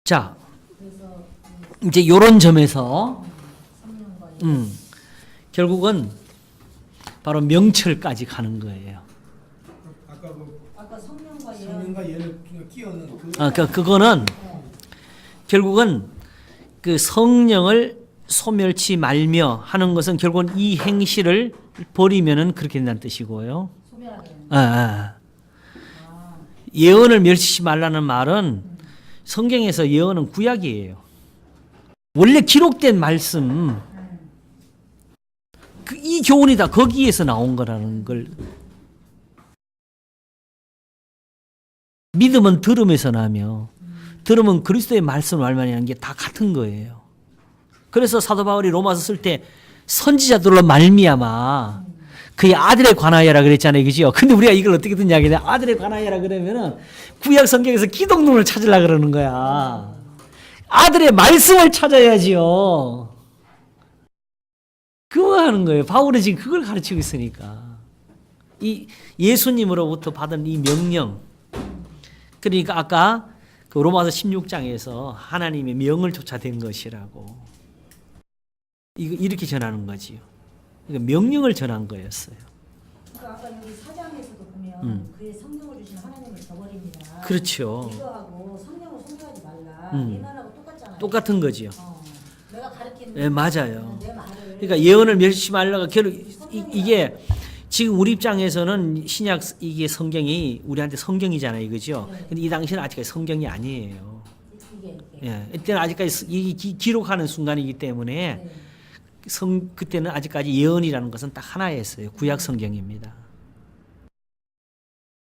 자, 이제 이런 점에서 결국은 바로 명철까지 가는 거예요. 아까 성령과 예를 끼얹는 그거는 결국은 그 성령을 소멸치 말며 하는 것은 결국은 이 행실을 버리면은 그렇게 된다는 뜻이고요. 예언을 멸치지 말라는 말은 성경에서 예언은 구약이에요. 원래 기록된 말씀, 이 교훈이 다 거기에서 나온 거라는 걸. 믿음은 들음에서 나며 들음은 그리스도의 말씀을 알만이라는 게 다 같은 거예요. 그래서 사도 바울이 로마서 쓸 때 선지자들로 말미암아 그의 아들에 관하여라 그랬잖아요. 그죠? 근데 우리가 이걸 어떻게 듣냐 하겠냐. 아들에 관하여라 그러면은 구약 성경에서 기독론을 찾으려고 그러는 거야. 아들의 말씀을 찾아야지요. 그거 하는 거예요. 바울은 지금 그걸 가르치고 있으니까. 이 예수님으로부터 받은 이 명령. 그러니까 아까 그 로마서 16장에서 하나님의 명을 쫓아낸 것이라고. 이렇게 전하는 거지요. 그러니까 명령을 전한 거였어요. 그러니까 아까 여기 4장에서도 보면 그의 성령을 주신 하나님을 저버립니다. 그렇죠. 이거하고 성령을 송사하지 말라. 이 말하고 똑같잖아요. 똑같은 거지요. 내가 가르치는 네, 맞아요. 내 말을. 그러니까 예언을 멸치지 말라가 결국 이게 지금 우리 입장에서는 신약 이게 성경이 우리한테 성경이잖아요, 그죠? 근데 이 당시는 아직까지 성경이 아니에요. 예, 이때는 아직까지 기록하는 순간이기 때문에 그때는 아직까지 예언이라는 것은 딱 하나였어요. 구약 성경입니다.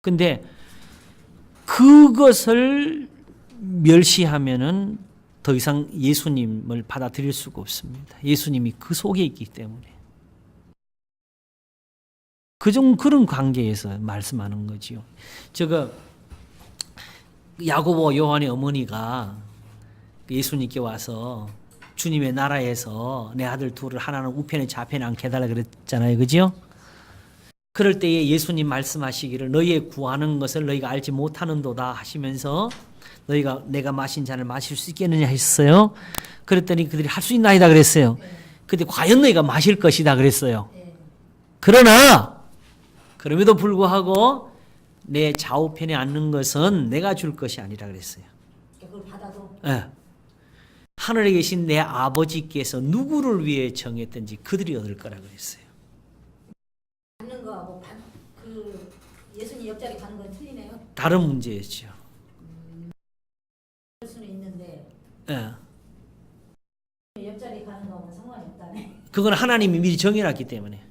근데 그것을 멸시하면은 더 이상 예수님을 받아들일 수가 없습니다. 예수님이 그 속에 있기 때문에. 그런 관계에서 말씀하는 거지요. 야고보 요한의 어머니가 예수님께 와서 주님의 나라에서 내 아들 둘을 하나는 우편에 좌편에 앉게 해달라 그랬잖아요. 그죠? 그럴 때에 예수님 말씀하시기를 너희의 구하는 것을 너희가 알지 못하는도다 하시면서 너희가 내가 마신 잔을 마실 수 있겠느냐 했어요. 그랬더니 그들이 할 수 있나이다 그랬어요. 근데 과연 너희가 마실 것이다 그랬어요. 그러나 그럼에도 불구하고 내 좌우편에 앉는 것은 내가 줄 것이 아니라 그랬어요. 그걸 받아도. 네. 하늘에 계신 내 아버지께서 누구를 위해 정했든지 그들이 얻을 거라 그랬어요. 받는 거하고 그 예수님 옆자리 가는 건 틀리네요. 다른 문제였죠. 그럴 수는 있는데. 네. 옆자리 가는 거하고는 상관이 없다네. 그건 하나님이 미리 정해놨기 때문에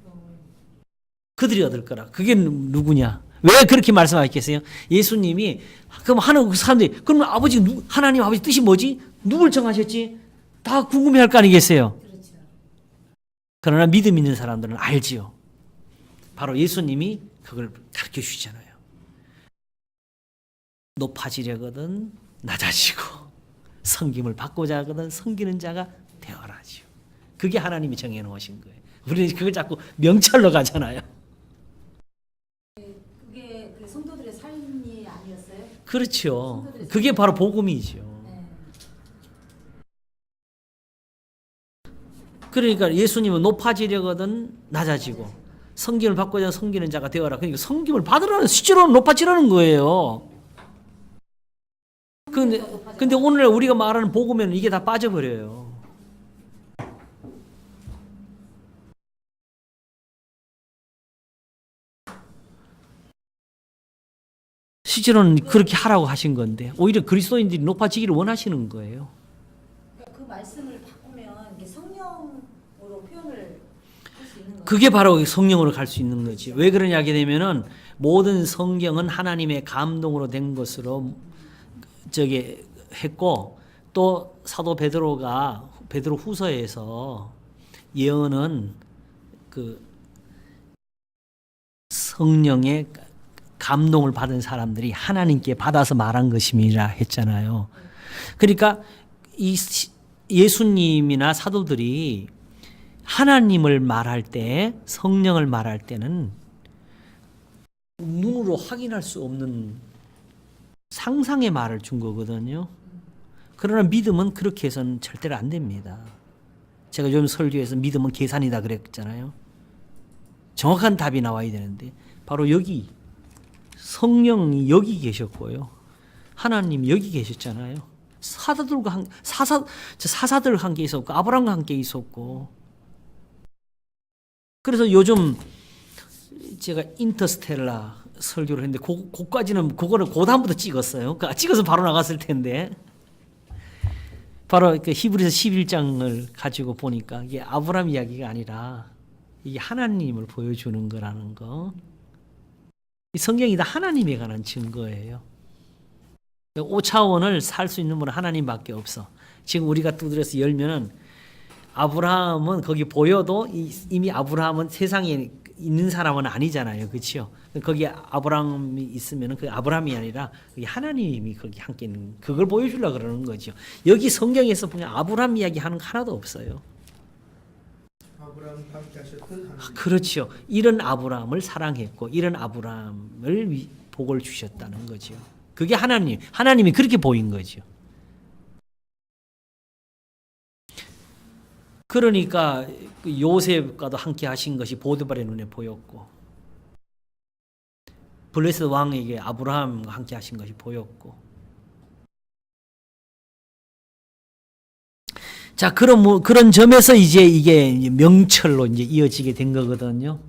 그들이 얻을 거라. 그게 누구냐? 왜 그렇게 말씀하셨겠어요? 예수님이 그럼 하는 사람들이 그럼 아버지 하나님 아버지 뜻이 뭐지? 누굴 정하셨지? 다 궁금해할 거 아니겠어요? 그렇죠. 그러나 믿음 있는 사람들은 알지요. 바로 예수님이 그걸 가르쳐 주시잖아요. 높아지려거든 낮아지고 섬김을 받고자 하거든 섬기는 자가 되어라지요. 그게 하나님이 정해놓으신 거예요. 우리는 그걸 자꾸 명찰로 가잖아요. 그게 그 성도들의 삶이 아니었어요? 그렇죠. 그게 바로 복음이죠. 그러니까 예수님은 높아지려거든 낮아지고 섬김을 받고자 섬기는 자가 되어라. 그러니까 섬김을 받으라는 수치로는 높아지라는 거예요. 근데 오늘 우리가 말하는 복음에는 이게 다 빠져버려요. 실제로는 그렇게 하라고 하신 건데 오히려 그리스도인들이 높아지기를 원하시는 거예요. 그 말씀을 바꾸면 이게 성령으로 표현을 할 수 있는 거예요. 그게 바로 성령으로 갈 수 있는 거지. 왜 그러냐 하게 되면은 모든 성경은 하나님의 감동으로 된 것으로 했고 또 사도 베드로 후서에서 예언은 그 성령의 감동을 받은 사람들이 하나님께 받아서 말한 것임이라 했잖아요. 그러니까 이 예수님이나 사도들이 하나님을 말할 때, 성령을 말할 때는 눈으로 확인할 수 없는 상상의 말을 준 거거든요. 그러나 믿음은 그렇게 해서는 절대로 안 됩니다. 제가 요즘 설교에서 믿음은 계산이다 그랬잖아요. 정확한 답이 나와야 되는데 바로 여기 성령이 여기 계셨고요. 하나님 여기 계셨잖아요. 사사들과 함께 있었고 아브라함과 함께 있었고. 그래서 요즘 제가 인터스텔라 설교를 했는데 그거까지는 그거를 그 다음부터 찍었어요. 찍어서 바로 나갔을 텐데 바로 그 히브리서 11장을 가지고 보니까 이게 아브라함 이야기가 아니라 이게 하나님을 보여주는 거라는 거. 이 성경이 다 하나님에 관한 증거예요. 5차원을 살 수 있는 분은 하나님밖에 없어. 지금 우리가 두드려서 열면은 아브라함은 거기 보여도 이미 아브라함은 세상에 있는 사람은 아니잖아요. 그렇죠? 거기 아브라함이 있으면 그 아브라함이 아니라 하나님이 거기 함께 있는 그걸 보여주려고 그러는 거죠. 여기 성경에서 보면 아브라함 이야기 하는 거 하나도 없어요. 아브라함 함께 하셨던 하나님. 그렇죠. 이런 아브라함을 사랑했고 이런 아브라함을 복을 주셨다는 거죠. 그게 하나님이 그렇게 보인 거죠. 그러니까 요셉과도 함께 하신 것이 보드발의 눈에 보였고 블레셋 왕에게 아브라함과 함께 하신 것이 보였고. 자, 그런 점에서 이제 이게 명철로 이제 이어지게 된 거거든요.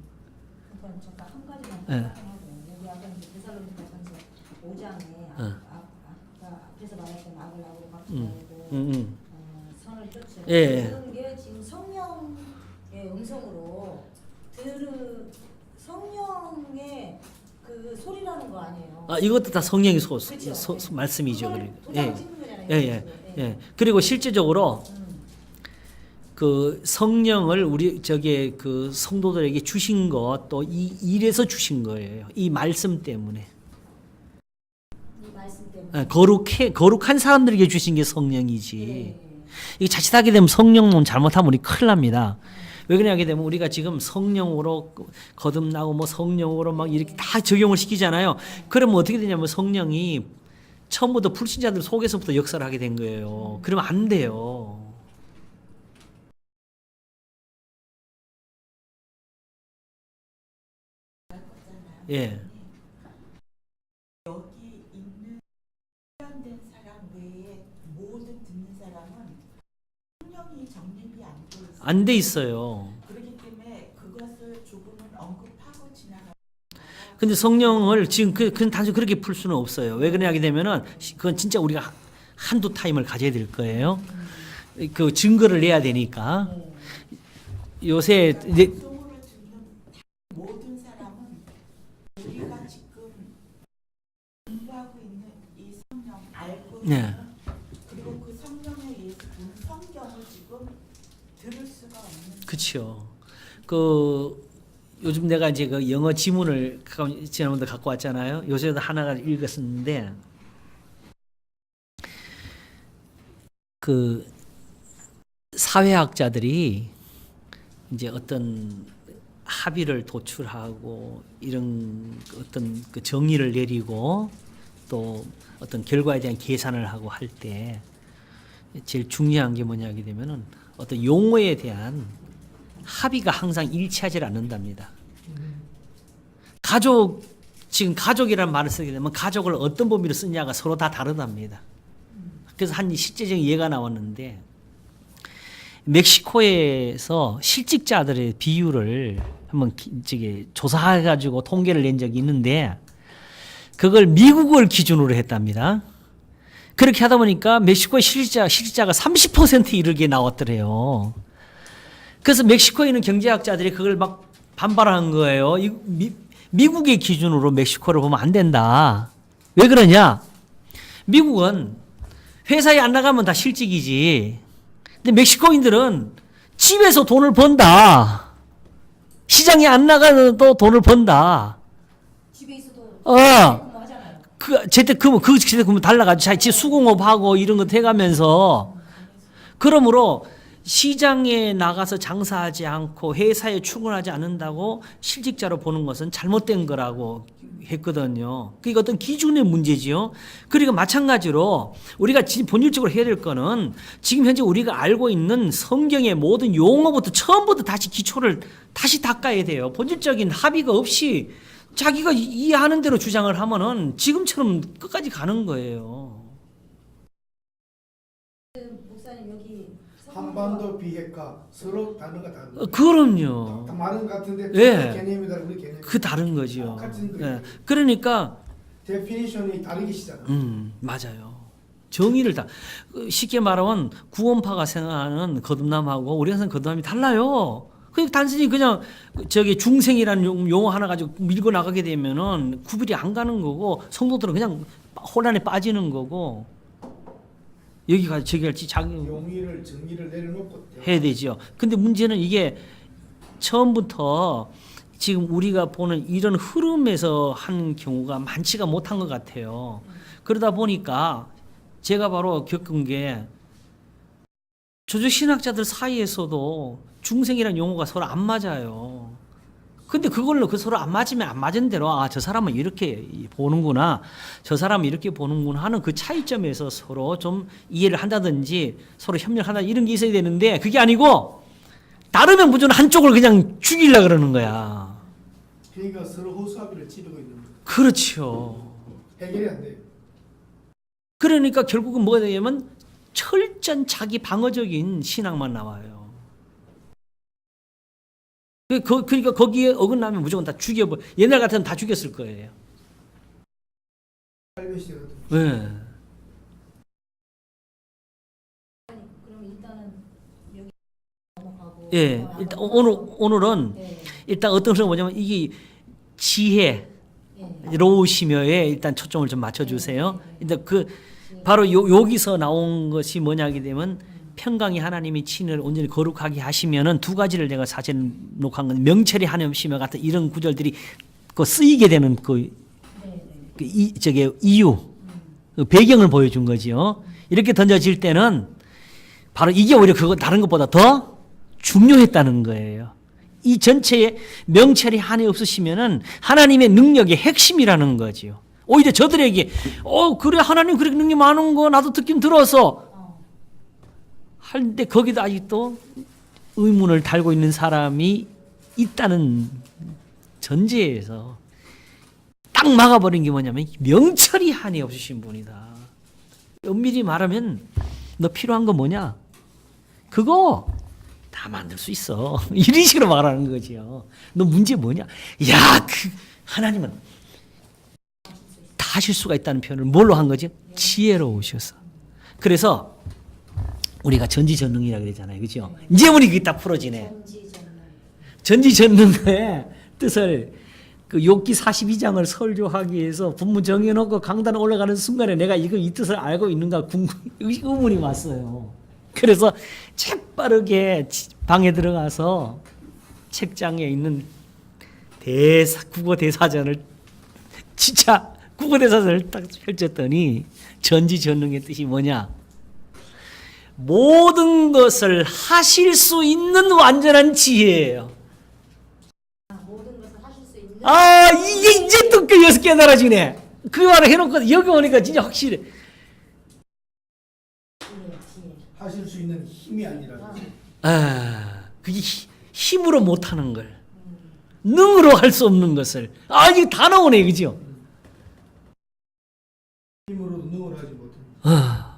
그러니까 잠깐 한 가지만 예. 하고 여기 아까 이제 데살로니가 전서 5장에 앞에서 말했던 악을 악으로 갚지 말고 선을 쫓으라. 예. 그런 게 지금 성령의 음성으로 성령의 그 소리라는 거 아니에요. 이것도 다 성령의 그렇죠? 말씀이죠. 그걸 그리고. 도장을 찍는 거잖아요. 예. 그리고 실제적으로 그 성령을 우리 그 성도들에게 주신 것 또 이 일에서 주신 거예요. 이 말씀 때문에. 이 말씀 때문에. 거룩한 사람들에게 주신 게 성령이지. 네. 이게 자칫하게 되면 성령론 잘못하면 우리 큰일 납니다. 왜 그러냐게 되면 우리가 지금 성령으로 거듭나고 뭐 성령으로 막 이렇게 다 적용을 시키잖아요. 그러면 어떻게 되냐면 성령이 처음부터 불신자들 속에서부터 역사를 하게 된 거예요. 그러면 안 돼요. 예. 여기 있는 훈련된 사람 외에 모든 듣는 사람은 성령이 정립이 안 돼 있어요. 안 돼 있어요. 그렇기 때문에 그것을 조금은 언급하고 지나가. 근데 성령을 지금 그건 단순히 그렇게 풀 수는 없어요. 왜 그러냐게 되면은 그건 진짜 우리가 한두 타임을 가져야 될 거예요. 그 증거를 내야 되니까. 요새 이제 방송으로 듣는 모든 사람은 우리가 지금 공부하고 있는 이 성령 알고 있는 네. 그리고 그 성령에 의해서 본 성경을 지금 들을 수가 없는. 그렇죠. 그 요즘 내가 이제 그 영어 지문을 지난번에 갖고 왔잖아요. 요새도 하나가 읽었었는데 그 사회학자들이 이제 어떤 합의를 도출하고 이런 어떤 그 정의를 내리고 또 어떤 결과에 대한 계산을 하고 할 때 제일 중요한 게 뭐냐 하게 되면은 어떤 용어에 대한 합의가 항상 일치하지 않는답니다. 지금 가족이라는 말을 쓰게 되면 가족을 어떤 범위로 쓰냐가 서로 다 다르답니다. 그래서 한 실제적인 예가 나왔는데 멕시코에서 실직자들의 비율을 한번 조사해가지고 통계를 낸 적이 있는데 그걸 미국을 기준으로 했답니다. 그렇게 하다 보니까 멕시코의 실직자가 30% 이르게 나왔더래요. 그래서 멕시코에 있는 경제학자들이 그걸 막 반발한 거예요. 미국의 기준으로 멕시코를 보면 안 된다. 왜 그러냐? 미국은 회사에 안 나가면 다 실직이지. 근데 멕시코인들은 집에서 돈을 번다. 시장에 안 나가도 돈을 번다. 집에 있어도 어. 하잖아요. 재택근무 달라가지고 자기 수공업하고 이런 거 해가면서 그러므로 시장에 나가서 장사하지 않고 회사에 출근하지 않는다고 실직자로 보는 것은 잘못된 거라고 했거든요. 그게 어떤 기준의 문제지요. 그리고 마찬가지로 우리가 본질적으로 해야 될 거는 지금 현재 우리가 알고 있는 성경의 모든 용어부터 처음부터 다시 기초를 다시 닦아야 돼요. 본질적인 합의가 없이 자기가 이해하는 대로 주장을 하면은 지금처럼 끝까지 가는 거예요. 목사님 여기 한반도 비핵화 서로 단어가 다른 그럼요. 다 말은 같은데 예. 개념이다 우리 개념. 그 다른 거죠. 같은 거. 예. 그러니까 데피니션이 다르게 시잖아. 맞아요. 정의를 다 쉽게 말하면 구원파가 생각하는 거듭남하고 우리가 생각하는 거듭남이 달라요. 그냥 단순히 그냥 저기 중생이라는 용어 하나 가지고 밀고 나가게 되면은 구별이 안 가는 거고 성도들은 그냥 혼란에 빠지는 거고 여기가 저기 할지 자기 용의를 정의를 내려놓고 해야 되죠. 근데 문제는 이게 처음부터 지금 우리가 보는 이런 흐름에서 한 경우가 많지가 못한 것 같아요. 그러다 보니까 제가 바로 겪은 게 조직 신학자들 사이에서도 중생이라는 용어가 서로 안 맞아요. 근데 그걸로 그 서로 안 맞으면 안 맞은 대로 아, 저 사람은 이렇게 보는구나. 저 사람은 이렇게 보는구나 하는 그 차이점에서 서로 좀 이해를 한다든지 서로 협력한다 이런 게 있어야 되는데 그게 아니고 다르면 무조건 한쪽을 그냥 죽이려고 그러는 거야. 그러니까 서로 호수아비를 찌르고 있는 거예요. 그렇죠. 해결이 안 돼요. 그러니까 결국은 뭐가 되냐면 철저한 자기 방어적인 신앙만 나와요. 그러니까 거기에 어긋나면 무조건 다 죽여버려. 옛날 같으면 다 죽였을 거예요. 할배시대로. 네. 그럼 일단은 여기 넘어가고 예. 일단 오늘은 네. 일단 어떤 것이 뭐냐면 이게 지혜, 예. 로우시며에 일단 초점을 좀 맞춰주세요. 일단 그 바로 여기서 나온 것이 뭐냐게 되면 평강이 하나님이 친을 온전히 거룩하게 하시면은 두 가지를 내가 사진 녹한 건 명철이 하나님이시며 같은 이런 구절들이 그 쓰이게 되는 저게 이유, 그 배경을 보여준 거지요. 이렇게 던져질 때는 바로 이게 오히려 그거 다른 것보다 더 중요했다는 거예요. 이 전체에 명철이 한이 없으시면은 하나님의 능력의 핵심이라는 거지요. 오히려 저들에게 그래 하나님 그렇게 능력 많은 거 나도 듣긴 들어서 할때 거기다 아직도 의문을 달고 있는 사람이 있다는 전제에서 딱 막아버린 게 뭐냐면 명철이 한이 없으신 분이다. 엄밀히 말하면 너 필요한 거 뭐냐? 그거 다 만들 수 있어. 이런 식으로 말하는 거지요. 너 문제 뭐냐? 야, 하나님은 다 하실 수가 있다는 표현을 뭘로 한 거죠? 지혜로우셔서. 그래서 우리가 전지전능이라고 그러잖아요. 그죠? 이제 우리 그게 딱 풀어지네. 전지전능의 뜻을 그 욥기 42장을 설교하기 위해서 본문 정해놓고 강단에 올라가는 순간에 내가 이 뜻을 알고 있는가 의문이 왔어요. 그래서 재빠르게 방에 들어가서 책장에 있는 국어 대사전을 진짜 국어 대사전을 딱 펼쳤더니 전지전능의 뜻이 뭐냐? 모든 것을 하실 수 있는 완전한 지혜예요. 모든 것을 하실 수 있는 이게 이제 또 여기서 깨달아지네. 그 말을 해놓고 여기 오니까 진짜 확실해. 지혜. 하실 수 있는 힘이 아니라 그게 힘으로 못하는 걸 능으로 할 수 없는 것을 이게 다 나오네, 그죠? 힘으로도 능을 하지 못합니다.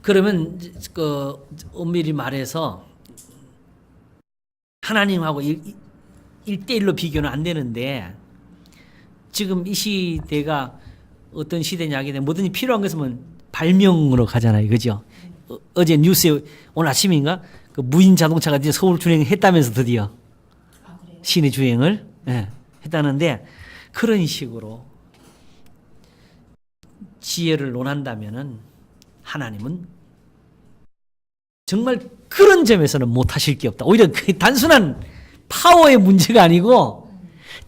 그러면 그 엄밀히 말해서 하나님하고 1대1로 비교는 안 되는데 지금 이 시대가 어떤 시대냐게 되면 뭐든지 필요한 것은 발명으로 가잖아요. 그죠? 어제 뉴스에 오늘 아침인가 그 무인 자동차가 이제 서울 주행했다면서 드디어 시내 주행을 했다는데 그런 식으로 지혜를 논한다면은 하나님은 정말 그런 점에서는 못하실 게 없다. 오히려 그 단순한 파워의 문제가 아니고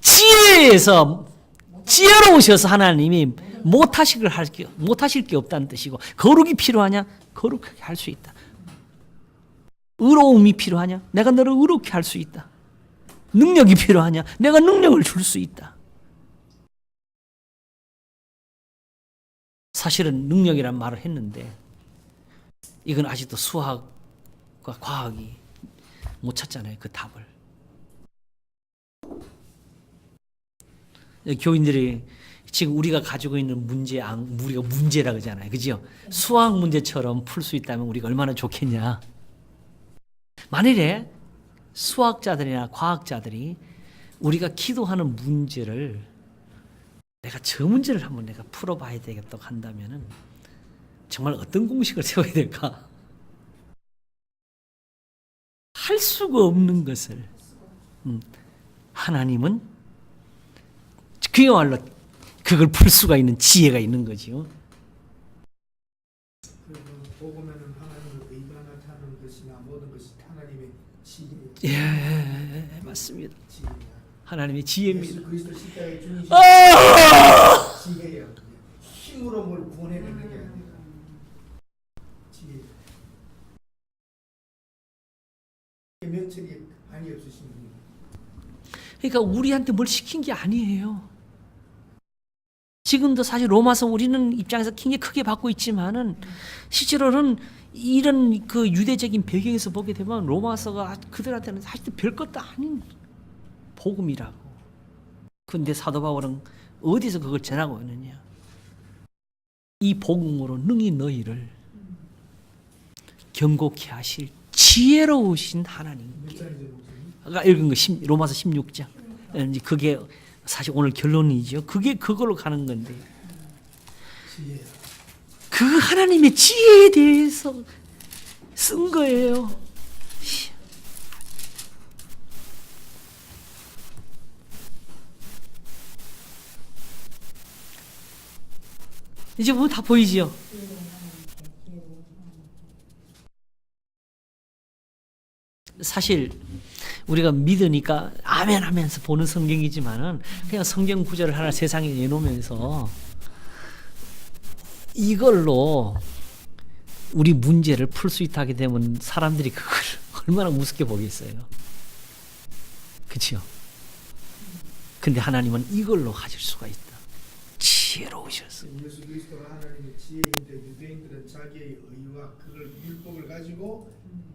지혜에서 지혜로우셔서 하나님이 못하실 게 없다는 뜻이고, 거룩이 필요하냐? 거룩하게 할 수 있다. 의로움이 필요하냐? 내가 너를 의롭게 할 수 있다. 능력이 필요하냐? 내가 능력을 줄 수 있다. 사실은 능력이란 말을 했는데 이건 아직도 수학과 과학이 못 찾잖아요. 그 답을. 교인들이 지금 우리가 가지고 있는 우리가 문제라 그러잖아요. 그죠? 수학 문제처럼 풀 수 있다면 우리가 얼마나 좋겠냐. 만일에 수학자들이나 과학자들이 우리가 기도하는 문제를 내가 저 문제를 한번 내가 풀어봐야 되겠다 한다면은 정말 어떤 공식을 세워야 될까? 할 수가 없는 것을 하나님은 그야말로 그걸 풀 수가 있는 지혜가 있는 거지요. 그래서 복음에는 하나님의 의가 나타나는 것이나 모든 것이 하나님의 지혜. 예, 맞습니다. 지혜야. 하나님의 지혜입니다. 예수 그리스도 십자가에 주신 지혜예요. 힘으로 뭘 구원해내는 게 아니라 지혜. 명철이 많이 없으신 분이에요. 그러니까 우리한테 뭘 시킨 게 아니에요. 지금도 사실 로마서 우리는 입장에서 굉장히 크게 받고 있지만은 실제로는 이런 그 유대적인 배경에서 보게 되면 로마서가 그들한테는 사실 별것도 아닌 복음이라고. 근데 사도 바울은 어디서 그걸 전하고 있느냐? 이 복음으로 능히 너희를 경고케 하실 지혜로우신 하나님께. 아까 읽은 거 로마서 16장. 이제 그게 사실 오늘 결론이죠. 그게 그걸로 가는 건데. 지혜. 그 하나님의 지혜에 대해서 쓴 거예요. 이제 뭐 다 보이지요? 사실 우리가 믿으니까 아멘 하면서 보는 성경이지만은 그냥 성경 구절을 하나 세상에 내놓으면서 이걸로 우리 문제를 풀 수 있다 하게 되면 사람들이 그걸 얼마나 우습게 보겠어요. 그렇죠? 근데 하나님은 이걸로 가질 수가 있다. 지혜로우셨어요. 예수 그리스도가 하나님의 지혜인데 유대인들은 자기의 의와 그걸 율법을 가지고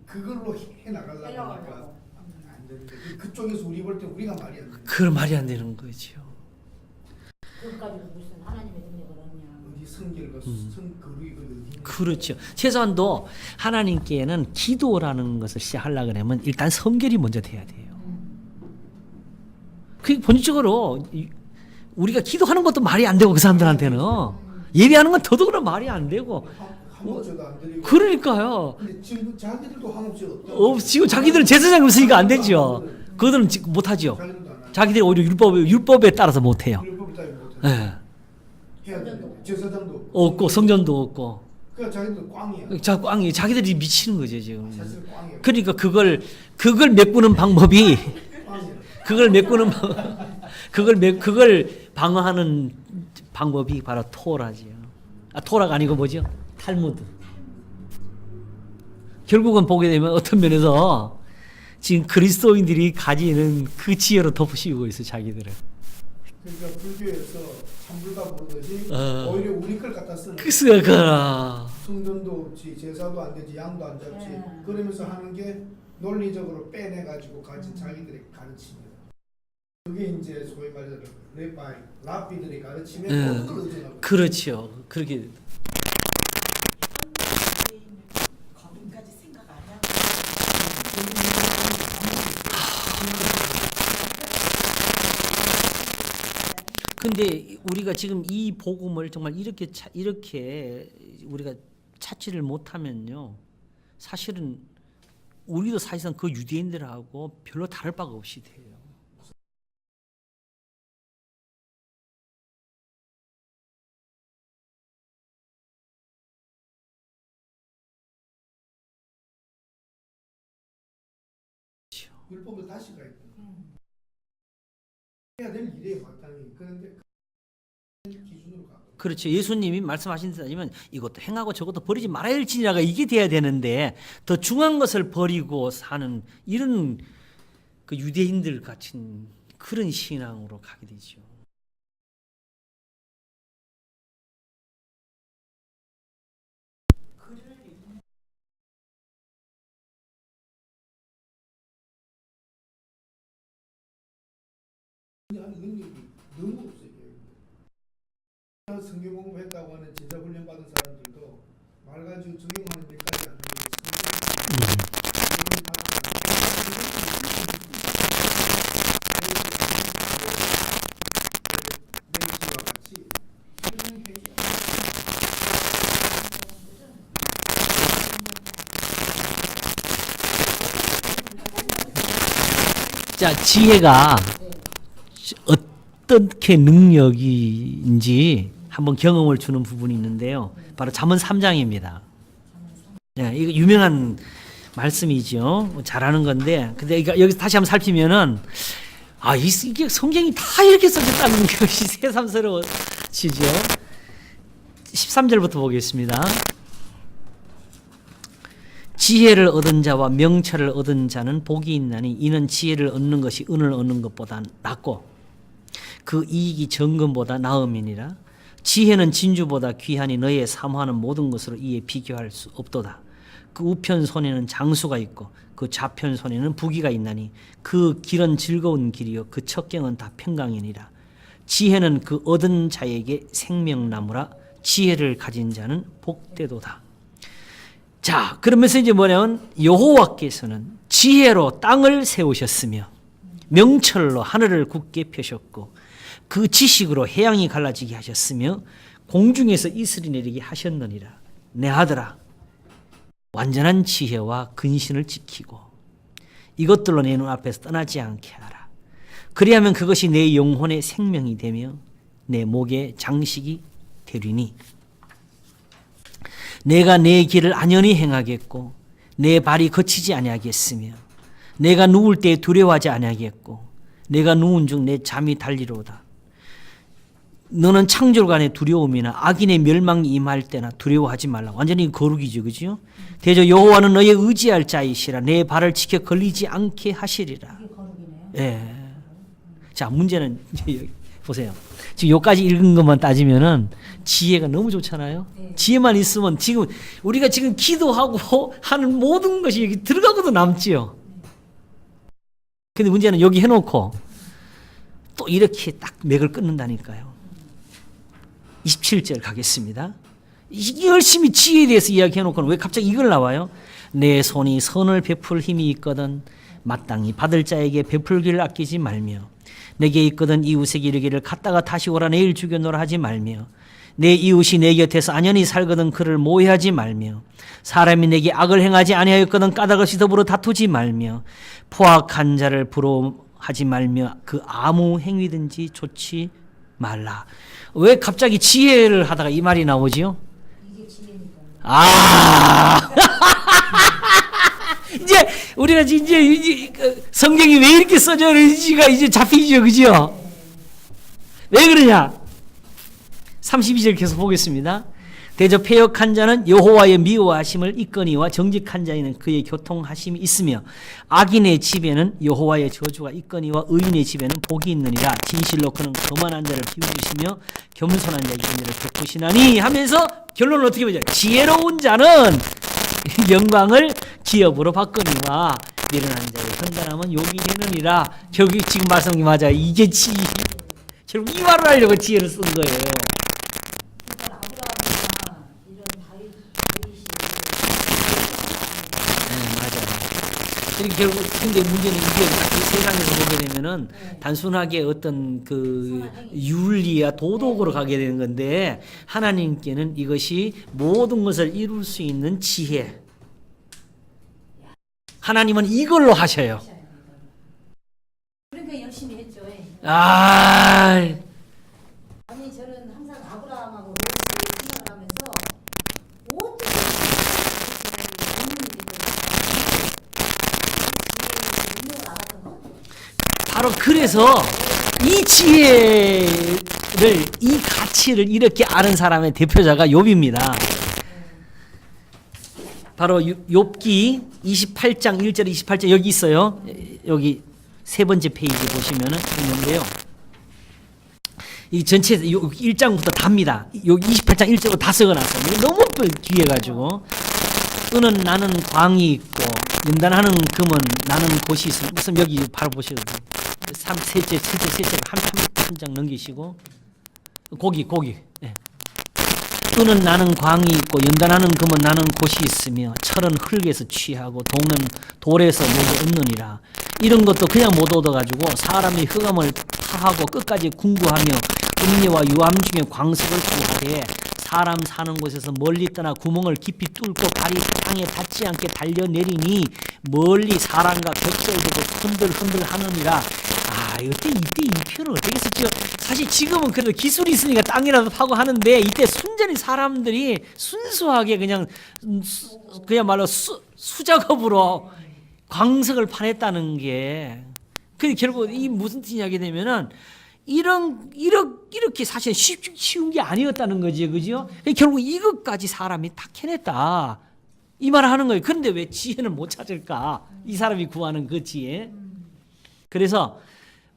그걸로 해 나가려고 하니까 안 되는데 그쪽에서 우리 볼 때 우리가 말이 안 돼. 그건 말이 안 되는 거죠. 그것까지 무슨 하나님의 능력을 얻냐. 어디 성결과 성거룩이 어디. 그렇죠. 최소한도 하나님께는 기도라는 것을 시작하려고 하면 일단 성결이 먼저 돼야 돼요. 그 본질적으로 우리가 기도하는 것도 말이 안 되고 그 사람들한테는 예배하는 건 더더구나 말이 안 되고. 한옥제도 안 드리고. 그러니까요. 근데 지금 자기들도 한옥제가 지금 자기들은 제사장이 없으니까 안 되죠. 그들은 못하죠. 자기들도 안 하죠. 자기들이 오히려 율법에 따라서 못해요. 율법을 따위 못해. 예. 해야 되는데 제사장도 없고 성전도 없고. 그러니까 자기들 꽝이야. 꽝이 자기들이 미치는 거죠 지금. 사실 꽝이야. 그러니까 그걸 메꾸는 방법이 꽝이야. 그걸 방어하는 방법이 바로 토라지요. 토라가 아니고 뭐죠? 탈무드. 결국은 보게 되면 어떤 면에서 지금 그리스도인들이 가지는 그 지혜로 덮으시고 있어 자기들을. 그러니까 불교에서 참불가 부르듯이 오히려 우리 걸 갖다 쓰는. 그래서 성전도 없지 제사도 안 되지 양도 안 잡지 그러면서 하는 게 논리적으로 빼내 가지고 가진 자기들의 가르침이에요. 그게 이제 소위 말해서 랍비들이 가르치면 모든 걸 의존하고. 그렇죠. 그렇게. 거기까지 생각 안 하고 근데 우리가 지금 이 복음을 정말 이렇게 우리가 찾지를 못하면요, 사실은 우리도 사실상 그 유대인들하고 별로 다를 바가 없이 돼요. 율법을 다시 가야 돼. 해야 될 일에 마땅히 그런데 그 기준으로 가고. 그렇죠. 예수님이 말씀하신 대로면 이것도 행하고 저것도 버리지 말아야 할지니라가 이게 돼야 되는데 더 중요한 것을 버리고 사는 이런 그 유대인들 같은 그런 신앙으로 가게 되죠. 하는 능력이 너무 없어요. 성경 공부했다고 하는 제자 훈련 받은 사람들도 말 가지고 적용하는 몇 가지 안 자, 지혜가 어떻게 능력인지 한번 경험을 주는 부분이 있는데요. 바로 잠언 3장입니다. 네, 이거 유명한 말씀이죠. 잘하는 건데, 근데 여기서 다시 한번 살피면은 이게 성경이 다 이렇게 써졌다는 것이 새삼스러워지죠. 13절부터 보겠습니다. 지혜를 얻은 자와 명철을 얻은 자는 복이 있나니 이는 지혜를 얻는 것이 은을 얻는 것보다 낫고 그 이익이 정금보다 나음이니라. 지혜는 진주보다 귀하니 너의 사모하는 모든 것으로 이에 비교할 수 없도다. 그 우편 손에는 장수가 있고 그 좌편 손에는 부귀가 있나니 그 길은 즐거운 길이요 그 첩경은 다 평강이니라. 지혜는 그 얻은 자에게 생명나무라. 지혜를 가진 자는 복되도다. 자, 그러면서 이제 뭐냐면 여호와께서는 지혜로 땅을 세우셨으며 명철로 하늘을 굳게 펴셨고 그 지식으로 해양이 갈라지게 하셨으며 공중에서 이슬이 내리게 하셨느니라. 내 아들아, 완전한 지혜와 근신을 지키고 이것들로 내 눈앞에서 떠나지 않게 하라. 그리하면 그것이 내 영혼의 생명이 되며 내 목의 장식이 되리니 내가 내 길을 안연히 행하겠고 내 발이 거치지 아니하겠으며 내가 누울 때 두려워하지 아니하겠고 내가 누운 중 내 잠이 달리로다. 너는 창졸간의 두려움이나 악인의 멸망이 임할 때나 두려워하지 말라. 완전히 거룩이죠, 그죠? 대저 여호와는 너의 의지할 자이시라. 내 발을 지켜 걸리지 않게 하시리라. 이게 거룩이네요. 예. 자, 문제는 이제 여기 보세요. 지금 여기까지 읽은 것만 따지면은 지혜가 너무 좋잖아요. 네. 지혜만 있으면 지금 우리가 지금 기도하고 하는 모든 것이 여기 들어가고도 남지요. 근데 문제는 여기 해놓고 또 이렇게 딱 맥을 끊는다니까요. 27절 가겠습니다. 열심히 지혜에 대해서 이야기해놓고는 왜 갑자기 이걸 나와요? 내 손이 선을 베풀 힘이 있거든 마땅히 받을 자에게 베풀기를 아끼지 말며 내게 있거든 이웃에게 이르기를 갔다가 다시 오라 내일 죽여놓으라 하지 말며 내 이웃이 내 곁에서 안연히 살거든 그를 모해하지 말며 사람이 내게 악을 행하지 아니하였거든 까닭없이 더불어 다투지 말며 포악한 자를 부러워하지 말며 그 아무 행위든지 좋지 말라. 왜 갑자기 지혜를 하다가 이 말이 나오지요? 이게 지혜니까. 이제 우리가 이제 성경이 왜 이렇게 써져 있는지가 이제 잡히죠, 그죠? 왜 그러냐? 32절 계속 보겠습니다. 대저 패역한 자는 여호와의 미워하심을 있거니와 정직한 자에는 그의 교통하심이 있으며 악인의 집에는 여호와의 저주가 있거니와 의인의 집에는 복이 있느니라. 진실로 그는 거만한 자를 비우시며 겸손한 자의 인내를 덮으시나니 하면서 결론을 어떻게 보죠? 지혜로운 자는 영광을 기업으로 바꾸니와 미련한 자의 선단함은 욕이 되느니라. 결국 지금 말씀이 맞아. 이게 지혜. 결국 이 말을 하려고 지혜를 쓴 거예요. 그러니까 아브라함이나 이런 다윗이 맞아요. 그러니까 결국 근데 문제는 이게 이 세상에서 보게 되면은 단순하게 어떤 그 윤리와 도덕으로 가게 되는 건데 하나님께는 이것이 모든 것을 이룰 수 있는 지혜. 하나님은 이걸로 하셔요. 그러니까 열심히 했죠. 아, 아니 저는 항상 아브라함하고 롯을 생각을 하면서 어떻게 능력을 알았던 것 같아요. 바로 그래서 이 지혜를 이 가치를 이렇게 아는 사람의 대표자가 욥입니다. 바로 욥기 28장 1절 28절 여기 있어요. 여기 세 번째 페이지 보시면은 있는데요. 이 전체 1장부터 답니다. 여기 28장 1절로 다 적어놨어요. 이게 너무 귀해가지고 은은 나는 광이 있고 연단하는 금은 나는 곳이 있어. 무슨 여기 바로 보셔도 돼요. 3셋째, 7째, 셋째 한 장 넘기시고 고기. 네. 은은 나는 광이 있고 연단하는 금은 나는 곳이 있으며 철은 흙에서 취하고 동은 돌에서 모두 얻느니라. 이런 것도 그냥 못 얻어가지고 사람이 흑암을 파하고 끝까지 궁구하며 음녀와 유암 중에 광석을 구하되 사람 사는 곳에서 멀리 떠나 구멍을 깊이 뚫고 발이 땅에 닿지 않게 달려내리니 멀리 사람과 격설되고 흔들흔들 하느니라. 이때 이 표현을 어떻게 썼죠? 사실 지금은 그래도 기술이 있으니까 땅이라도 파고 하는데 이때 순전히 사람들이 순수하게 그야말로 수작업으로 광석을 파냈다는 게 결국 이 무슨 뜻이냐게 되면은 이렇게 사실 쉬운 게 아니었다는 거지, 그죠? 결국 이것까지 사람이 다 캐냈다 이 말을 하는 거예요. 그런데 왜 지혜는 못 찾을까? 이 사람이 구하는 그 지혜. 그래서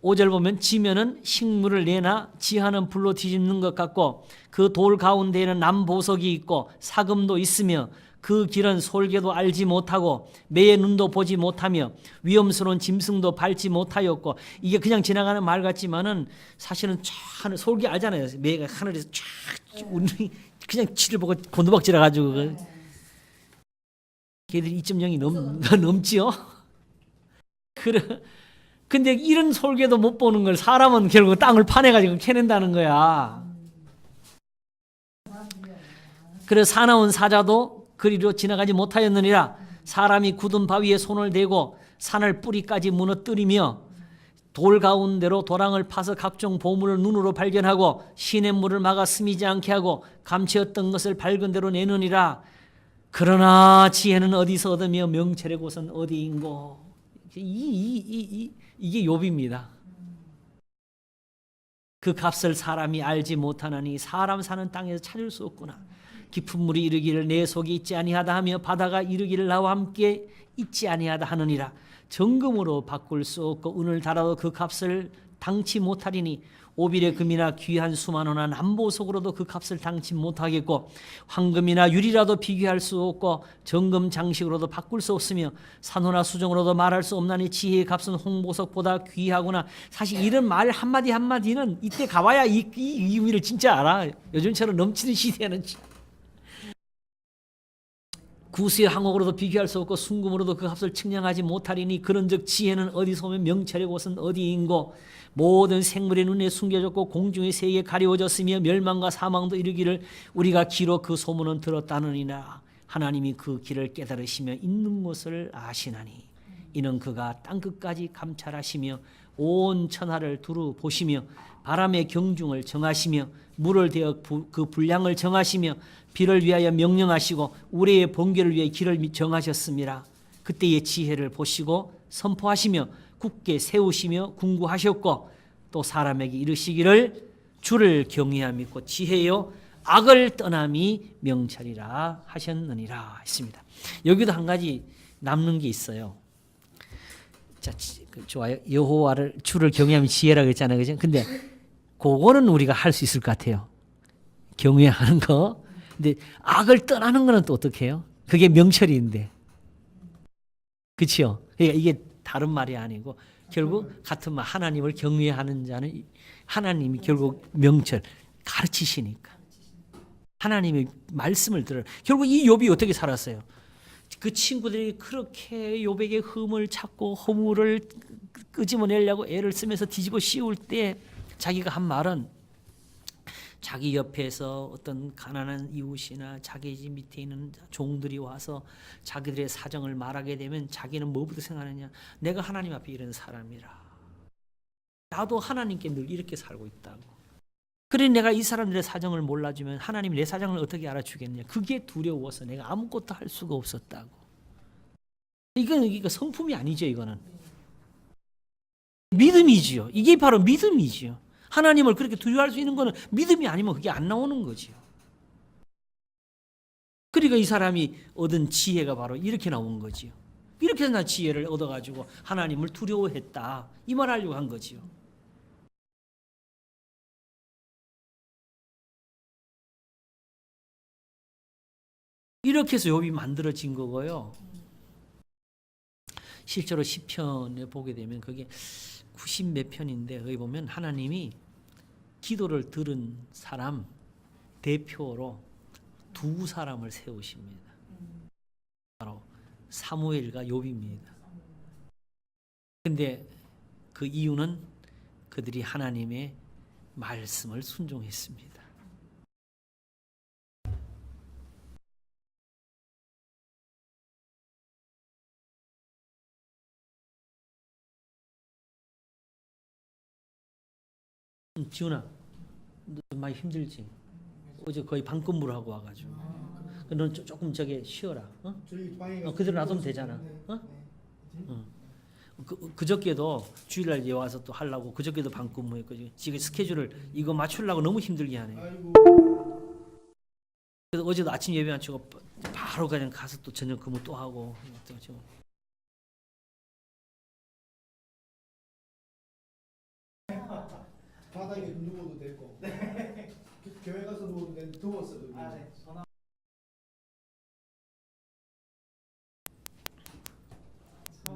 5절 보면 지면은 식물을 내나 지하는 불로 뒤집는 것 같고 그 돌 가운데에는 남보석이 있고 사금도 있으며 그 길은 솔개도 알지 못하고 매의 눈도 보지 못하며 위험스러운 짐승도 밟지 못하였고 이게 그냥 지나가는 말 같지만은 사실은 쫙 솔개 알잖아요. 매가 하늘에서 쫙 그냥 치를 보고 곤두박질해 가지고 걔들이 2.0이 넘지요. 근데 이런 솔개도 못 보는 걸 사람은 결국 땅을 파내가지고 캐낸다는 거야. 그래서 사나운 사자도 그리로 지나가지 못하였느니라. 사람이 굳은 바위에 손을 대고 산을 뿌리까지 무너뜨리며 돌 가운데로 도랑을 파서 각종 보물을 눈으로 발견하고 시냇물을 막아 스미지 않게 하고 감추었던 것을 밝은 대로 내느니라. 그러나 지혜는 어디서 얻으며 명철의 곳은 어디인고. 이게 욥입니다. 그 값을 사람이 알지 못하나니 사람 사는 땅에서 찾을 수 없구나. 깊은 물이 이르기를 내 속에 있지 아니하다 하며 바다가 이르기를 나와 함께 있지 아니하다 하느니라. 정금으로 바꿀 수 없고 은을 달아도 그 값을 당치 못하리니 오빌의 금이나 귀한 수만원나 남보석으로도 그 값을 당치 못하겠고 황금이나 유리라도 비교할 수 없고 정금 장식으로도 바꿀 수 없으며 산호나 수정으로도 말할 수 없나니 지혜의 값은 홍보석보다 귀하구나. 사실 이런 말 한마디 한마디는 이때 가봐야 이 의미를 진짜 알아. 요즘처럼 넘치는 시대에는 구수의 항옥으로도 비교할 수 없고 순금으로도 그 값을 측량하지 못하리니 그런즉 지혜는 어디서 오면 명철의 곳은 어디인고. 모든 생물의 눈에 숨겨졌고 공중의 새에 가려워졌으며 멸망과 사망도 이르기를 우리가 귀로 그 소문은 들었다느니라. 하나님이 그 길을 깨달으시며 있는 곳을 아시나니 이는 그가 땅끝까지 감찰하시며 온 천하를 두루 보시며 바람의 경중을 정하시며 물을 대어 그 분량을 정하시며 비를 위하여 명령하시고 우레의 번개를 위해 길을 정하셨습니다. 그때의 지혜를 보시고 선포하시며 굳게 세우시며 궁구하셨고 또 사람에게 이르시기를 주를 경외함 믿고 지혜요 악을 떠남이 명철이라 하셨느니라 했습니다. 여기도 한 가지 남는 게 있어요. 자, 좋아요. 여호와를 주를 경외함이 지혜라고 했잖아요. 그죠? 근데 그거는 우리가 할 수 있을 것 같아요. 경외하는 거. 근데 악을 떠나는 거는 또 어떻게 해요? 그게 명철인데. 그렇죠? 그러니까 이게 다른 말이 아니고 결국 같은 말 하나님을 경외하는 자는 하나님이 결국 명철 가르치시니까 하나님의 말씀을 들어요. 결국 이 욥이 어떻게 살았어요? 그 친구들이 그렇게 욥에게 흠을 찾고 허물을 끄집어내려고 애를 쓰면서 뒤집어 씌울 때 자기가 한 말은 자기 옆에서 어떤 가난한 이웃이나 자기 집 밑에 있는 종들이 와서 자기들의 사정을 말하게 되면 자기는 뭐부터 생각하느냐. 내가 하나님 앞에 이런 사람이라. 나도 하나님께 늘 이렇게 살고 있다고. 그래 내가 이 사람들의 사정을 몰라주면 하나님이 내 사정을 어떻게 알아주겠냐. 그게 두려워서 내가 아무것도 할 수가 없었다고. 이건 성품이 아니죠. 이거는 믿음이지요. 이게 바로 믿음이지요. 하나님을 그렇게 두려워할 수 있는 거는 믿음이 아니면 그게 안 나오는 거지요. 그러니까 이 사람이 얻은 지혜가 바로 이렇게 나온 거지요. 이렇게 해서 나 지혜를 얻어가지고 하나님을 두려워했다. 이 말 하려고 한 거지요. 이렇게 해서 욥이 만들어진 거고요. 실제로 시편에 보게 되면 그게 90몇 편인데 거기 보면 하나님이 기도를 들은 사람 대표로 두 사람을 세우십니다. 바로 사무엘과 욥입니다. 근데 그 이유는 그들이 하나님의 말씀을 순종했습니다. 지훈아, 너 많이 힘들지? 어제 거의 밤근무를 하고 와가지고. 넌 조금 저기 쉬어라. 어? 저희 방에 그대로 놔두면 되잖아. 어? 그저께도 주일날 얘 와서 또 하려고 그저께도 밤근무했고 지금 스케줄을 이거 맞추려고 너무 힘들게 하네. 아이고. 그래서 어제도 아침 예배 마치고 바로 그냥 가서 또 저녁 근무 또 하고. 지금. 바닥에 누워도 되고. 교회 가서 누워도 되는데 더웠어. 그러니까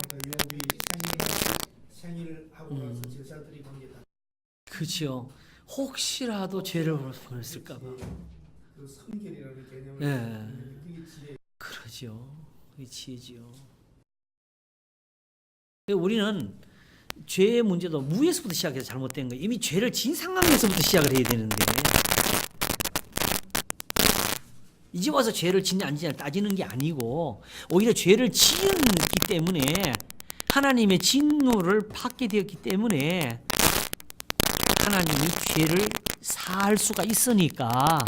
욥이 생일을 하고 나서 제사들이 관계다. 그렇죠. 혹시라도 죄를 벌였을까 봐. 그 성결이라는 개념을 예. 이게 지혜. 그러죠. 이 지혜지요. 우리는 죄의 문제도 무에서부터 시작해서 잘못된 거예요. 이미 죄를 진 상황에서부터 시작을 해야 되는데 이제 와서 죄를 짓냐 안 짓냐 따지는 게 아니고 오히려 죄를 지었기 때문에 하나님의 진노를 받게 되었기 때문에 하나님이 죄를 사할 수가 있으니까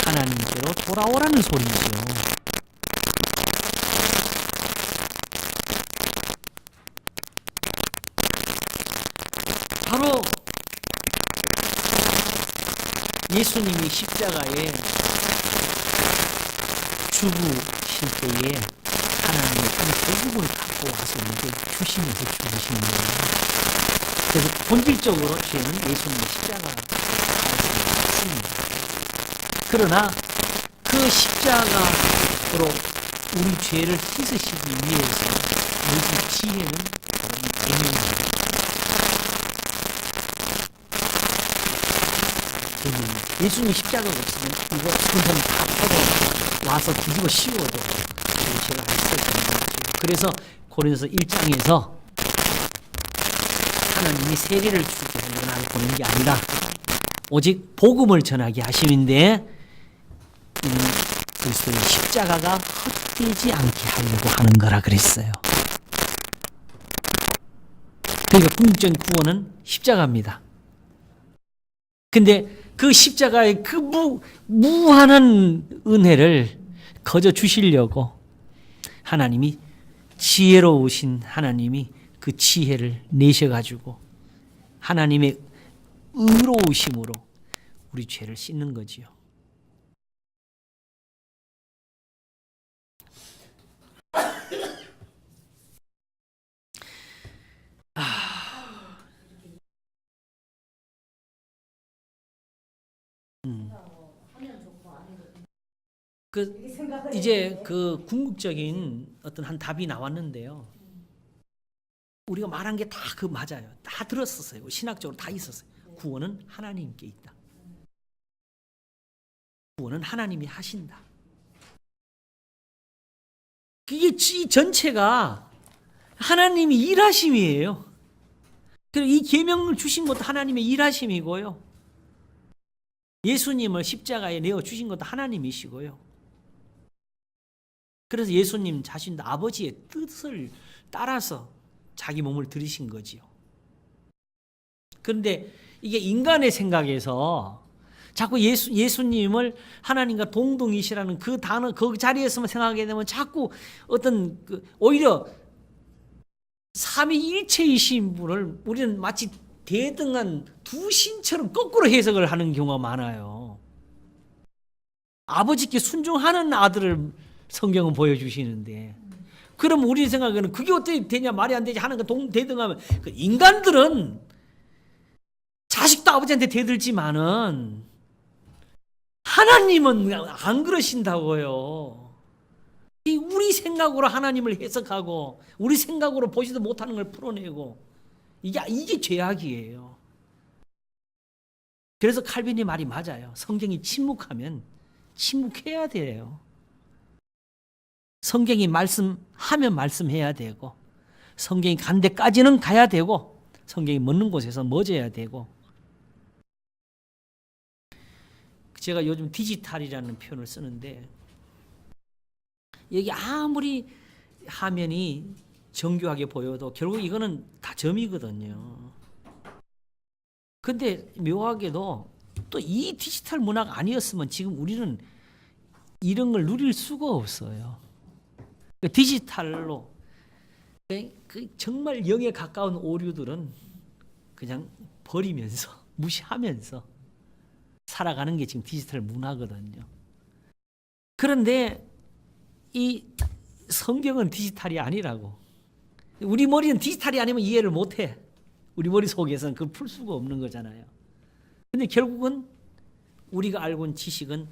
하나님께로 돌아오라는 소리죠. 바로 예수님이 십자가에 죽으실 때에 하나님이 한 복음을 갖고 와서 이제 주시면서 죽으신 거예요. 그래서 본질적으로 죄는 예수님의 십자가에서 왔습니다. 그러나 그 십자가로 우리 죄를 씻으시기 위해서 우리 지혜는 없는 거예요. 예수님 십자가가 없으면 이거 분thân 다 퍼서 와서 뒤집어 씌워도 죄가 있을 겁니다. 그래서 고린도서 1장에서 하나님이 세례를 주게 하려고 나를 보낸 게 아니라 오직 복음을 전하게 하심인데 그리스도의 십자가가 헛되지 않게 하려고 하는 거라 그랬어요. 그러니까 궁극적인 구원은 십자가입니다. 근데 그 십자가의 그 무한한 은혜를 거저 주시려고 하나님이 지혜로우신 하나님이 그 지혜를 내셔가지고 하나님의 의로우심으로 우리 죄를 씻는 거지요. 이제 그 궁극적인 어떤 한 답이 나왔는데요. 우리가 말한 게 다 그 맞아요. 다 들었었어요. 신학적으로 다 있었어요. 구원은 하나님께 있다. 구원은 하나님이 하신다. 그게 이 전체가 하나님이 일하심이에요. 그리고 이 계명을 주신 것도 하나님의 일하심이고요. 예수님을 십자가에 내어 주신 것도 하나님이시고요. 그래서 예수님 자신도 아버지의 뜻을 따라서 자기 몸을 들이신 거지요. 그런데 이게 인간의 생각에서 자꾸 예수님을 하나님과 동등이시라는 그 단어 그 자리에서만 생각하게 되면 자꾸 어떤 오히려 삼위일체이신 분을 우리는 마치 대등한 두 신처럼 거꾸로 해석을 하는 경우가 많아요. 아버지께 순종하는 아들을 성경은 보여주시는데, 그럼 우리 생각에는 그게 어떻게 되냐, 말이 안 되지 하는 거 대등하면, 그 인간들은 자식도 아버지한테 대들지만은 하나님은 안 그러신다고요. 우리 생각으로 하나님을 해석하고 우리 생각으로 보지도 못하는 걸 풀어내고, 이게 죄악이에요. 그래서 칼빈의 말이 맞아요. 성경이 침묵하면 침묵해야 돼요. 성경이 말씀하면 말씀해야 되고, 성경이 간 데까지는 가야 되고, 성경이 멎는 곳에서 멎어야 되고. 제가 요즘 디지털이라는 표현을 쓰는데, 여기 아무리 화면이 정교하게 보여도 결국 이거는 다 점이거든요. 근데 묘하게도 또 이 디지털 문화가 아니었으면 지금 우리는 이런 걸 누릴 수가 없어요. 디지털로 정말 영에 가까운 오류들은 그냥 버리면서 무시하면서 살아가는 게 지금 디지털 문화거든요. 그런데 이 성경은 디지털이 아니라고. 우리 머리는 디지털이 아니면 이해를 못해. 우리 머릿속에서는 그걸 풀 수가 없는 거잖아요. 근데 결국은 우리가 알고 있는 지식은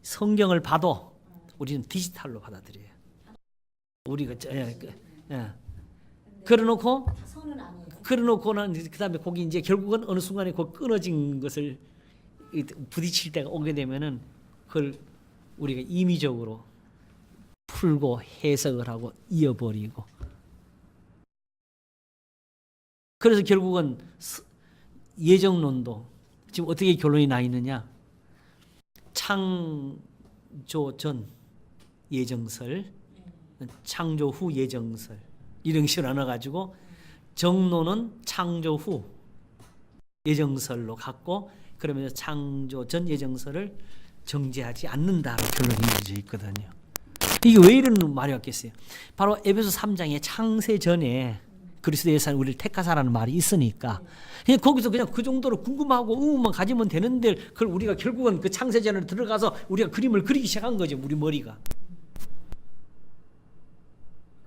성경을 봐도 우리는 디지털로 받아들여요. 우리가 그래놓고 선은 아니에요. 그래놓고는 그다음에 거기 이제 결국은 어느 순간에 그 끊어진 것을 부딪힐 때가 오게 되면은 그걸 우리가 임의적으로 풀고 해석을 하고 이어버리고, 그래서 결국은 예정론도 지금 어떻게 결론이 나 있느냐, 창조 전 예정설, 창조 후 예정설, 이런 식으로 나눠가지고 정론은 창조 후 예정설로 갖고, 그러면서 창조 전 예정설을 정죄하지 않는다는 결론이 이어져 있거든요. 이게 왜 이런 말이 왔겠어요? 바로 에베소 3장에 창세 전에 그리스도의 산 우리를 택하사라는 말이 있으니까, 그냥 거기서 그냥 그 정도로 궁금하고 의문만 가지면 되는데, 그걸 우리가 결국은 그 창세 전에 들어가서 우리가 그림을 그리기 시작한 거죠. 우리 머리가.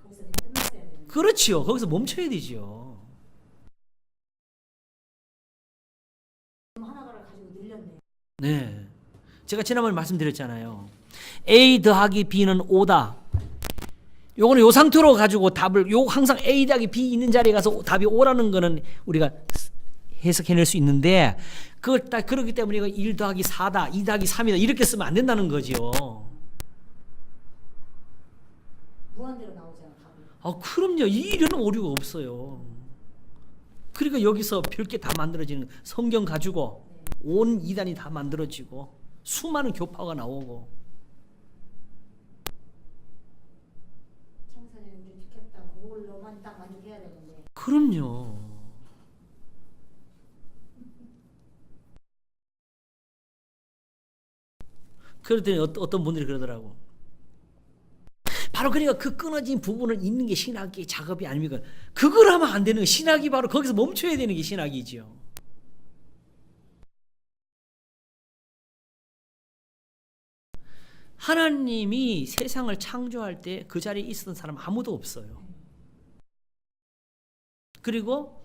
거기서 그냥 끝났어야 되는. 그렇죠. 거기서 멈춰야 되죠. 하나를 가지고 늘렸네. 네. 제가 지난번에 말씀드렸잖아요. A 더하기 B는 5다. 요거는 요 상태로 가지고 답을, 요 항상 A 더하기 B 있는 자리에 가서 답이 5라는 거는 우리가 해석해낼 수 있는데, 그렇기 때문에 이거 1 더하기 4다, 2 더하기 3이다 이렇게 쓰면 안 된다는 거죠. 무한대로 나오잖아, 답이. 그럼요. 이런 오류가 없어요. 그러니까 여기서 별게 다 만들어지는, 성경 가지고 온 이단이 다 만들어지고 수많은 교파가 나오고. 창사는 우리 지켰다. 그걸로만 딱 만족해야 되는데. 그럼요. 그랬더니 어떤 분들이 그러더라고. 바로 그러니까 그 끊어진 부분을 잇는 게 신학의 작업이 아닙니까? 그걸 하면 안 되는 거예요. 신학이 바로 거기서 멈춰야 되는 게 신학이죠. 하나님이 세상을 창조할 때 그 자리에 있었던 사람 아무도 없어요. 그리고